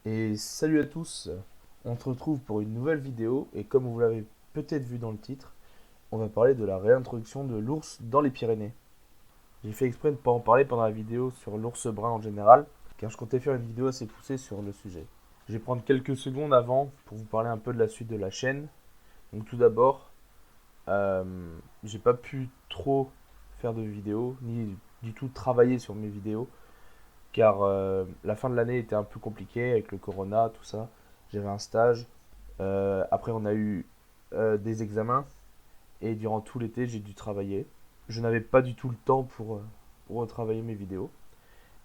Et salut à tous, on se retrouve pour une nouvelle vidéo et comme vous l'avez peut-être vu dans le titre, on va parler de la réintroduction de l'ours dans les Pyrénées. J'ai fait exprès de ne pas en parler pendant la vidéo sur l'ours brun en général, car je comptais faire une vidéo assez poussée sur le sujet. Je vais prendre quelques secondes avant pour vous parler un peu de la suite de la chaîne. Donc tout d'abord, euh, j'ai pas pu trop faire de vidéos, ni du tout travailler sur mes vidéos, car la fin de l'année était un peu compliquée avec le corona, tout ça. J'avais un stage. Après, on a eu des examens et durant tout l'été, j'ai dû travailler. Je n'avais pas du tout le temps pour retravailler mes vidéos.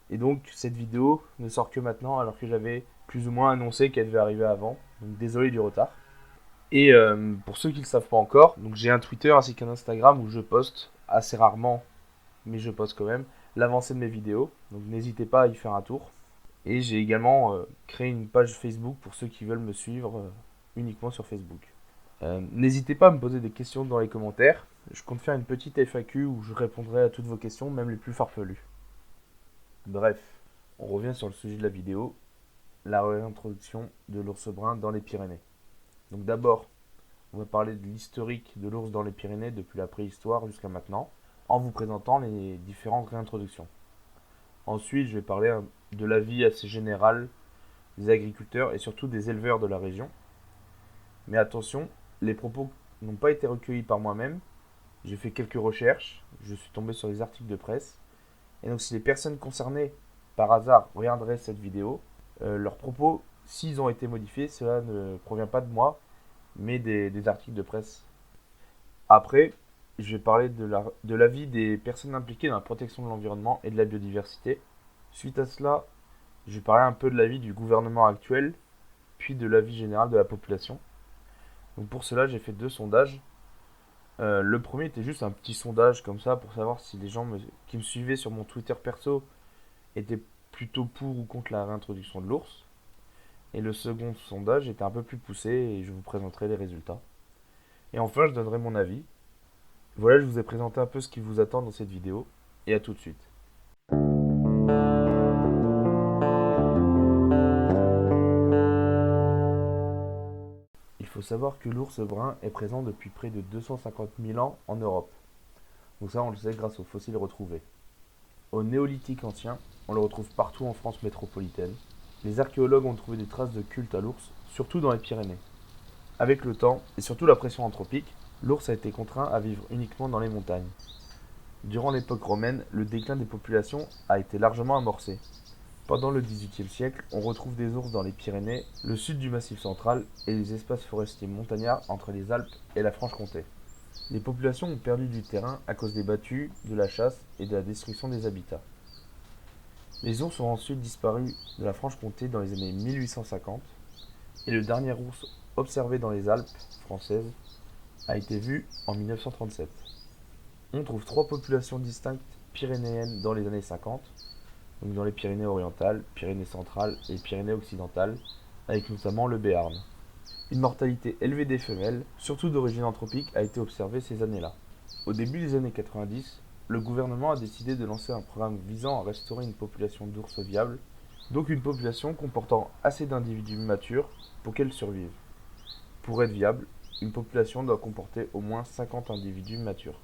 Et donc, cette vidéo ne sort que maintenant alors que j'avais plus ou moins annoncé qu'elle devait arriver avant. Donc, désolé du retard. Et pour ceux qui ne le savent pas encore, donc j'ai un Twitter ainsi qu'un Instagram où je poste assez rarement, mais je poste quand même l'avancée de mes vidéos. Donc n'hésitez pas à y faire un tour. Et j'ai également créé une page Facebook pour ceux qui veulent me suivre uniquement sur Facebook. N'hésitez pas à me poser des questions dans les commentaires. Je compte faire une petite FAQ où je répondrai à toutes vos questions, même les plus farfelues. Bref, on revient sur le sujet de la vidéo, la réintroduction de l'ours brun dans les Pyrénées. Donc d'abord, on va parler de l'historique de l'ours dans les Pyrénées depuis la préhistoire jusqu'à maintenant, en vous présentant les différentes réintroductions. Ensuite, je vais parler de la vie assez générale des agriculteurs et surtout des éleveurs de la région. Mais attention, les propos n'ont pas été recueillis par moi-même. J'ai fait quelques recherches, je suis tombé sur les articles de presse. Et donc si les personnes concernées, par hasard, regarderaient cette vidéo, leurs propos, s'ils ont été modifiés, cela ne provient pas de moi, mais des articles de presse. Après, je vais parler de l'avis des personnes impliquées dans la protection de l'environnement et de la biodiversité. Suite à cela, je vais parler un peu de l'avis du gouvernement actuel, puis de l'avis général de la population. Donc pour cela, j'ai fait deux sondages. Le premier était juste un petit sondage comme ça pour savoir si les gens qui me suivaient sur mon Twitter perso étaient plutôt pour ou contre la réintroduction de l'ours. Et le second sondage était un peu plus poussé et je vous présenterai les résultats. Et enfin, je donnerai mon avis. Voilà, je vous ai présenté un peu ce qui vous attend dans cette vidéo. Et à tout de suite. Il faut savoir que l'ours brun est présent depuis près de 250 000 ans en Europe. Donc ça, on le sait grâce aux fossiles retrouvés. Au néolithique ancien, on le retrouve partout en France métropolitaine. Les archéologues ont trouvé des traces de culte à l'ours, surtout dans les Pyrénées. Avec le temps, et surtout la pression anthropique, l'ours a été contraint à vivre uniquement dans les montagnes. Durant l'époque romaine, le déclin des populations a été largement amorcé. Pendant le XVIIIe siècle, on retrouve des ours dans les Pyrénées, le sud du Massif central et les espaces forestiers montagnards entre les Alpes et la Franche-Comté. Les populations ont perdu du terrain à cause des battues, de la chasse et de la destruction des habitats. Les ours ont ensuite disparu de la Franche-Comté dans les années 1850 et le dernier ours observé dans les Alpes françaises a été vu en 1937. On trouve trois populations distinctes pyrénéennes dans les années 50, donc dans les Pyrénées orientales, Pyrénées centrales et Pyrénées occidentales, avec notamment le Béarn. Une mortalité élevée des femelles, surtout d'origine anthropique, a été observée ces années-là. Au début des années 90, le gouvernement a décidé de lancer un programme visant à restaurer une population d'ours viable, donc une population comportant assez d'individus matures pour qu'elle survive. Pour être viable, une population doit comporter au moins 50 individus matures.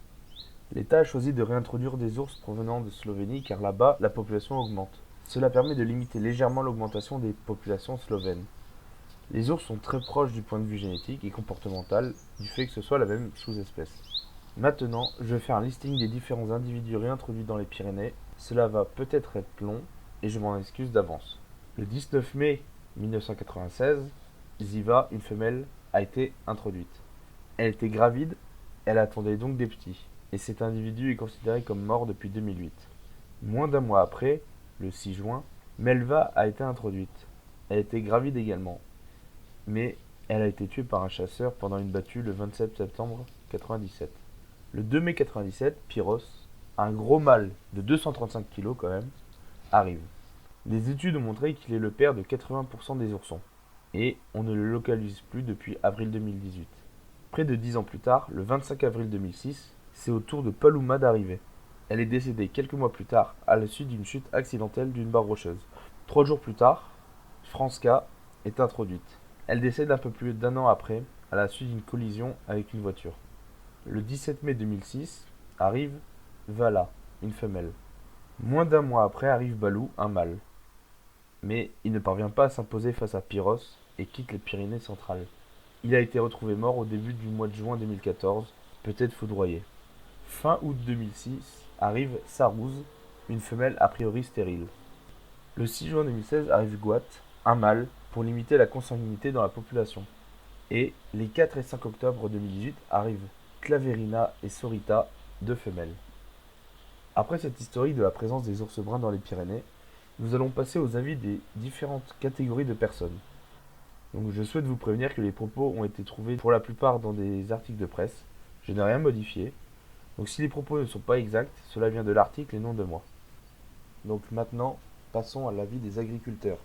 L'État a choisi de réintroduire des ours provenant de Slovénie car là-bas, la population augmente. Cela permet de limiter légèrement l'augmentation des populations slovènes. Les ours sont très proches du point de vue génétique et comportemental du fait que ce soit la même sous-espèce. Maintenant, je vais faire un listing des différents individus réintroduits dans les Pyrénées. Cela va peut-être être long et je m'en excuse d'avance. Le 19 mai 1996, Ziva, une femelle, a été introduite. Elle était gravide, elle attendait donc des petits, et cet individu est considéré comme mort depuis 2008. Moins d'un mois après, le 6 juin, Melva a été introduite. Elle était gravide également, mais elle a été tuée par un chasseur pendant une battue le 27 septembre 1997. Le 2 mai 1997, Pyros, un gros mâle de 235 kg quand même, arrive. Des études ont montré qu'il est le père de 80% des oursons, et on ne le localise plus depuis avril 2018. Près de 10 ans plus tard, le 25 avril 2006, c'est au tour de Paloma d'arriver. Elle est décédée quelques mois plus tard à la suite d'une chute accidentelle d'une barre rocheuse. 3 jours plus tard, Franska est introduite. Elle décède un peu plus d'un an après, à la suite d'une collision avec une voiture. Le 17 mai 2006 arrive Vala, une femelle. Moins d'un mois après arrive Balou, un mâle. Mais il ne parvient pas à s'imposer face à Pyros et quitte les Pyrénées centrales. Il a été retrouvé mort au début du mois de juin 2014, peut-être foudroyé. Fin août 2006 arrive Sarouz, une femelle a priori stérile. Le 6 juin 2016 arrive Guat, un mâle, pour limiter la consanguinité dans la population. Et les 4 et 5 octobre 2018 arrivent Claverina et Sorita, deux femelles. Après cette historique de la présence des ours bruns dans les Pyrénées, nous allons passer aux avis des différentes catégories de personnes. Donc je souhaite vous prévenir que les propos ont été trouvés pour la plupart dans des articles de presse. Je n'ai rien modifié. Donc si les propos ne sont pas exacts, cela vient de l'article et non de moi. Donc maintenant, passons à l'avis des agriculteurs.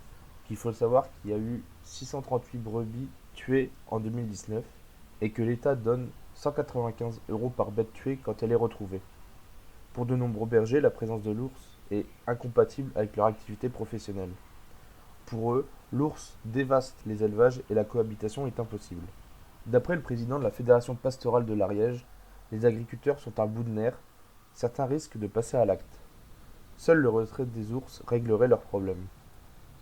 Il faut savoir qu'il y a eu 638 brebis tuées en 2019 et que l'État donne 195 € par bête tuée quand elle est retrouvée. Pour de nombreux bergers, la présence de l'ours est incompatible avec leur activité professionnelle. Pour eux, l'ours dévaste les élevages et la cohabitation est impossible. D'après le président de la Fédération pastorale de l'Ariège, les agriculteurs sont à bout de nerfs, certains risquent de passer à l'acte. Seul le retrait des ours réglerait leurs problèmes.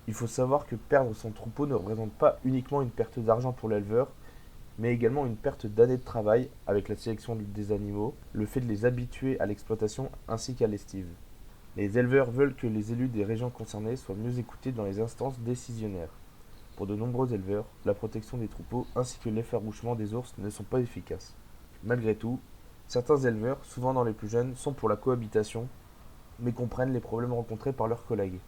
Il faut savoir que perdre son troupeau ne représente pas uniquement une perte d'argent pour l'éleveur, mais également une perte d'années de travail avec la sélection des animaux, le fait de les habituer à l'exploitation ainsi qu'à l'estive. Les éleveurs veulent que les élus des régions concernées soient mieux écoutés dans les instances décisionnaires. Pour de nombreux éleveurs, la protection des troupeaux ainsi que l'effarouchement des ours ne sont pas efficaces. Malgré tout, certains éleveurs, souvent dans les plus jeunes, sont pour la cohabitation, mais comprennent les problèmes rencontrés par leurs collègues.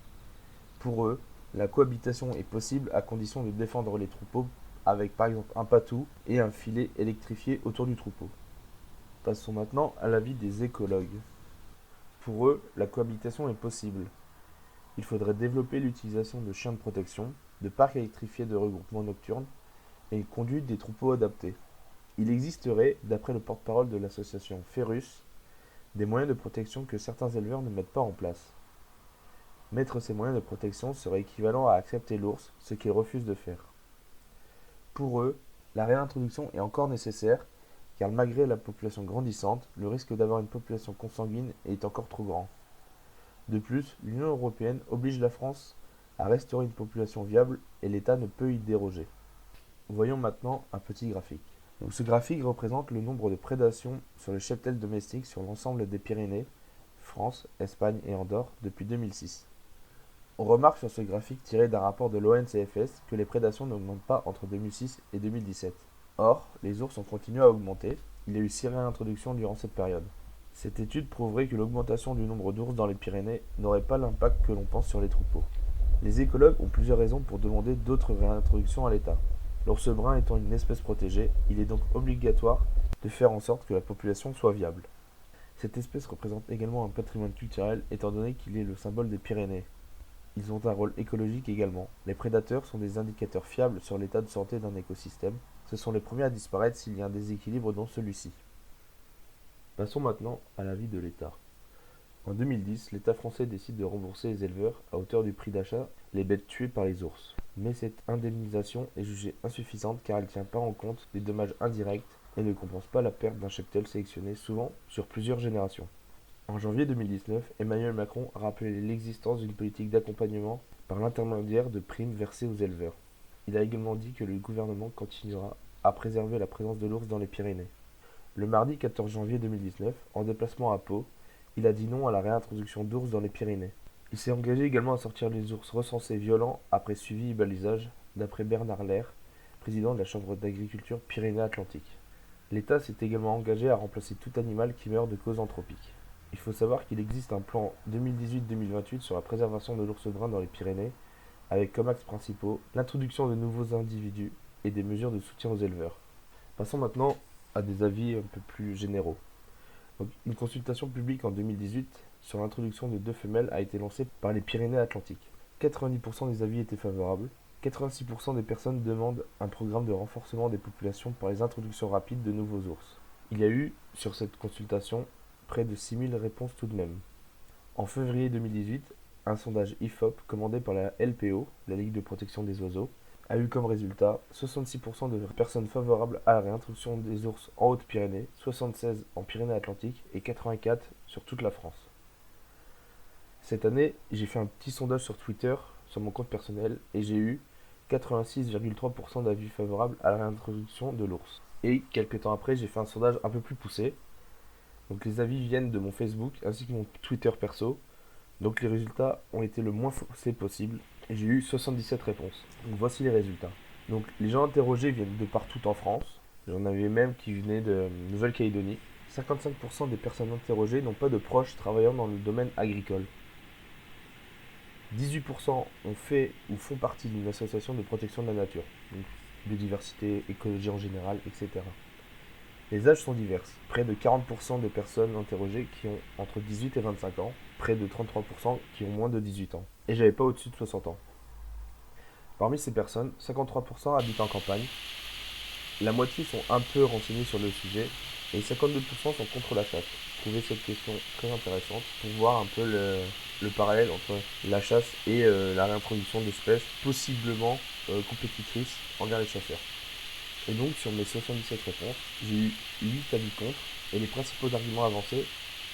Pour eux, la cohabitation est possible à condition de défendre les troupeaux avec par exemple un patou et un filet électrifié autour du troupeau. Passons maintenant à l'avis des écologues. Pour eux, la cohabitation est possible. Il faudrait développer l'utilisation de chiens de protection, de parcs électrifiés de regroupement nocturne et une conduite des troupeaux adaptée. Il existerait, d'après le porte-parole de l'association Ferrus, des moyens de protection que certains éleveurs ne mettent pas en place. Mettre ces moyens de protection serait équivalent à accepter l'ours, ce qu'ils refusent de faire. Pour eux, la réintroduction est encore nécessaire, car malgré la population grandissante, le risque d'avoir une population consanguine est encore trop grand. De plus, l'Union européenne oblige la France à restaurer une population viable et l'État ne peut y déroger. Voyons maintenant un petit graphique. Donc, ce graphique représente le nombre de prédations sur le cheptel domestique sur l'ensemble des Pyrénées, France, Espagne et Andorre depuis 2006. On remarque sur ce graphique tiré d'un rapport de l'ONCFS que les prédations n'augmentent pas entre 2006 et 2017. Or, les ours ont continué à augmenter, il y a eu 6 réintroductions durant cette période. Cette étude prouverait que l'augmentation du nombre d'ours dans les Pyrénées n'aurait pas l'impact que l'on pense sur les troupeaux. Les écologues ont plusieurs raisons pour demander d'autres réintroductions à l'État. L'ours brun étant une espèce protégée, il est donc obligatoire de faire en sorte que la population soit viable. Cette espèce représente également un patrimoine culturel étant donné qu'il est le symbole des Pyrénées. Ils ont un rôle écologique également. Les prédateurs sont des indicateurs fiables sur l'état de santé d'un écosystème. Ce sont les premiers à disparaître s'il y a un déséquilibre dans celui-ci. Passons maintenant à l'avis de l'État. En 2010, l'État français décide de rembourser les éleveurs, à hauteur du prix d'achat, les bêtes tuées par les ours. Mais cette indemnisation est jugée insuffisante car elle ne tient pas en compte des dommages indirects et ne compense pas la perte d'un cheptel sélectionné souvent sur plusieurs générations. En janvier 2019, Emmanuel Macron a rappelé l'existence d'une politique d'accompagnement par l'intermédiaire de primes versées aux éleveurs. Il a également dit que le gouvernement continuera à préserver la présence de l'ours dans les Pyrénées. Le mardi 14 janvier 2019, en déplacement à Pau, il a dit non à la réintroduction d'ours dans les Pyrénées. Il s'est engagé également à sortir les ours recensés violents après suivi et balisage, d'après Bernard Lair, président de la Chambre d'agriculture Pyrénées-Atlantiques. L'État s'est également engagé à remplacer tout animal qui meurt de cause anthropique. Il faut savoir qu'il existe un plan 2018-2028 sur la préservation de l'ours brun dans les Pyrénées, avec comme axes principaux l'introduction de nouveaux individus et des mesures de soutien aux éleveurs. Passons maintenant à des avis un peu plus généraux. Donc, une consultation publique en 2018 sur l'introduction de 2 femelles a été lancée par les Pyrénées-Atlantiques. 90% des avis étaient favorables. 86% des personnes demandent un programme de renforcement des populations par les introductions rapides de nouveaux ours. Il y a eu, sur cette consultation, près de 6000 réponses tout de même. En février 2018, un sondage IFOP commandé par la LPO, la Ligue de protection des oiseaux, a eu comme résultat 66% de personnes favorables à la réintroduction des ours en Haute-Pyrénées, 76 en Pyrénées-Atlantiques et 84 sur toute la France. Cette année, j'ai fait un petit sondage sur Twitter, sur mon compte personnel, et j'ai eu 86,3% d'avis favorables à la réintroduction de l'ours. Et quelques temps après, j'ai fait un sondage un peu plus poussé. Donc les avis viennent de mon Facebook ainsi que mon Twitter perso. Donc les résultats ont été le moins faussés possible et j'ai eu 77 réponses. Donc voici les résultats. Donc les gens interrogés viennent de partout en France. J'en avais même qui venaient de Nouvelle-Calédonie. 55% des personnes interrogées n'ont pas de proches travaillant dans le domaine agricole. 18% ont fait ou font partie d'une association de protection de la nature, donc biodiversité, écologie en général, etc. Les âges sont divers. Près de 40% des personnes interrogées qui ont entre 18 et 25 ans, près de 33% qui ont moins de 18 ans. Et j'avais pas au-dessus de 60 ans. Parmi ces personnes, 53% habitent en campagne, la moitié sont un peu renseignés sur le sujet et 52% sont contre la chasse. J'ai trouvé cette question très intéressante pour voir un peu le parallèle entre la chasse et la réintroduction d'espèces possiblement compétitrices envers les chasseurs. Et donc sur mes 77 réponses, j'ai eu 8 avis contre et les principaux arguments avancés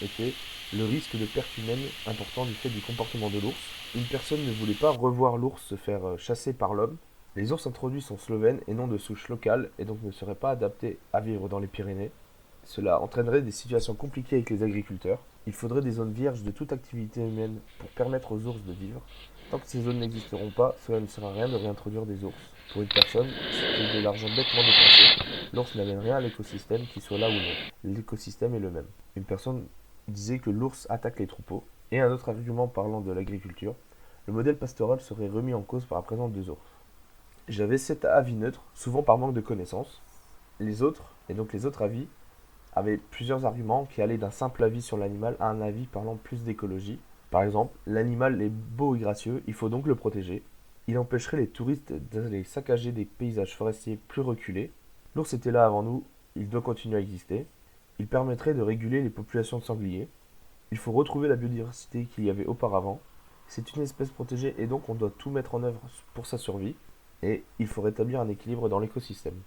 étaient le risque de perte humaine important du fait du comportement de l'ours. Une personne ne voulait pas revoir l'ours se faire chasser par l'homme. Les ours introduits sont slovènes et non de souche locale et donc ne seraient pas adaptés à vivre dans les Pyrénées. Cela entraînerait des situations compliquées avec les agriculteurs. Il faudrait des zones vierges de toute activité humaine pour permettre aux ours de vivre. Tant que ces zones n'existeront pas, cela ne sert à rien de réintroduire des ours. Pour une personne, c'est de l'argent bêtement dépensé. L'ours n'amène rien à l'écosystème, qu'il soit là ou non. L'écosystème est le même. Une personne disait que l'ours attaque les troupeaux. Et un autre argument parlant de l'agriculture, le modèle pastoral serait remis en cause par la présence des ours. J'avais 7 avis neutres, souvent par manque de connaissances. Les autres, et donc les autres avis, avaient plusieurs arguments qui allaient d'un simple avis sur l'animal à un avis parlant plus d'écologie. Par exemple, l'animal est beau et gracieux, il faut donc le protéger. Il empêcherait les touristes d'aller saccager des paysages forestiers plus reculés. L'ours était là avant nous, il doit continuer à exister. Il permettrait de réguler les populations de sangliers. Il faut retrouver la biodiversité qu'il y avait auparavant. C'est une espèce protégée et donc on doit tout mettre en œuvre pour sa survie. Et il faut rétablir un équilibre dans l'écosystème.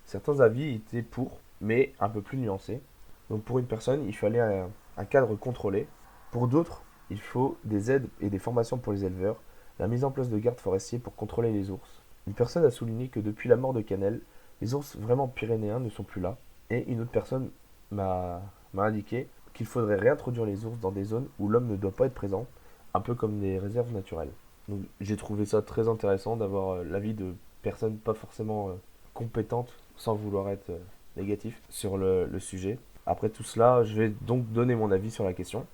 Certains avis étaient pour, mais un peu plus nuancés. Donc pour une personne, il fallait un cadre contrôlé. Pour d'autres, il faut des aides et des formations pour les éleveurs, la mise en place de gardes forestiers pour contrôler les ours. Une personne a souligné que depuis la mort de Canel, les ours vraiment pyrénéens ne sont plus là. Et une autre personne m'a indiqué qu'il faudrait réintroduire les ours dans des zones où l'homme ne doit pas être présent, un peu comme des réserves naturelles. Donc j'ai trouvé ça très intéressant d'avoir l'avis de personnes pas forcément compétentes, sans vouloir être négatif, sur le sujet. Après tout cela, je vais donc donner mon avis sur la question.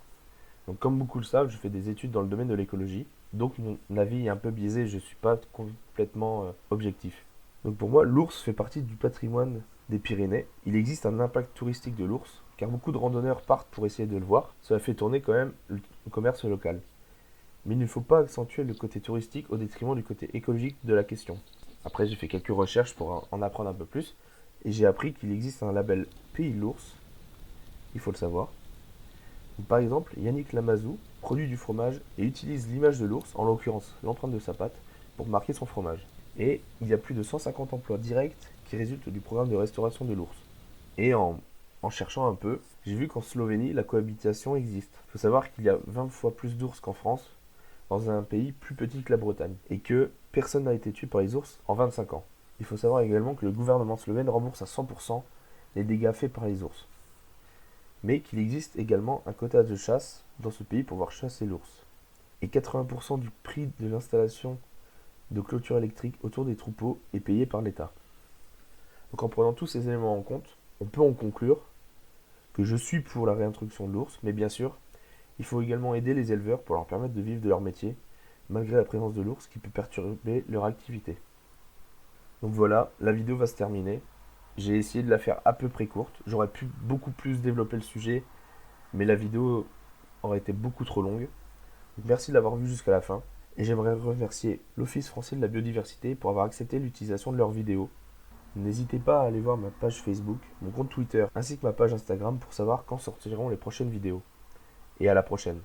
Donc comme beaucoup le savent, je fais des études dans le domaine de l'écologie. Donc mon avis est un peu biaisé, je ne suis pas complètement objectif. Donc pour moi, l'ours fait partie du patrimoine des Pyrénées. Il existe un impact touristique de l'ours, car beaucoup de randonneurs partent pour essayer de le voir. Cela fait tourner quand même le commerce local. Mais il ne faut pas accentuer le côté touristique au détriment du côté écologique de la question. Après, j'ai fait quelques recherches pour en apprendre un peu plus, et j'ai appris qu'il existe un label Pays de l'ours, il faut le savoir. Donc, par exemple, Yannick Lamazou produit du fromage et utilise l'image de l'ours, en l'occurrence l'empreinte de sa patte, pour marquer son fromage. Et il y a plus de 150 emplois directs qui résultent du programme de restauration de l'ours. Et en cherchant un peu, j'ai vu qu'en Slovénie, la cohabitation existe. Il faut savoir qu'il y a 20 fois plus d'ours qu'en France, dans un pays plus petit que la Bretagne, et que personne n'a été tué par les ours en 25 ans. Il faut savoir également que le gouvernement slovène rembourse à 100% les dégâts faits par les ours. Mais qu'il existe également un quota de chasse dans ce pays pour pouvoir chasser l'ours. Et 80% du prix de l'installation de clôture électrique autour des troupeaux est payé par l'État. Donc en prenant tous ces éléments en compte, on peut en conclure que je suis pour la réintroduction de l'ours, mais bien sûr, il faut également aider les éleveurs pour leur permettre de vivre de leur métier, malgré la présence de l'ours qui peut perturber leur activité. Donc voilà, la vidéo va se terminer. J'ai essayé de la faire à peu près courte. J'aurais pu beaucoup plus développer le sujet, mais la vidéo aurait été beaucoup trop longue. Donc merci de l'avoir vu jusqu'à la fin. Et j'aimerais remercier l'Office français de la biodiversité pour avoir accepté l'utilisation de leurs vidéos. N'hésitez pas à aller voir ma page Facebook, mon compte Twitter, ainsi que ma page Instagram pour savoir quand sortiront les prochaines vidéos. Et à la prochaine.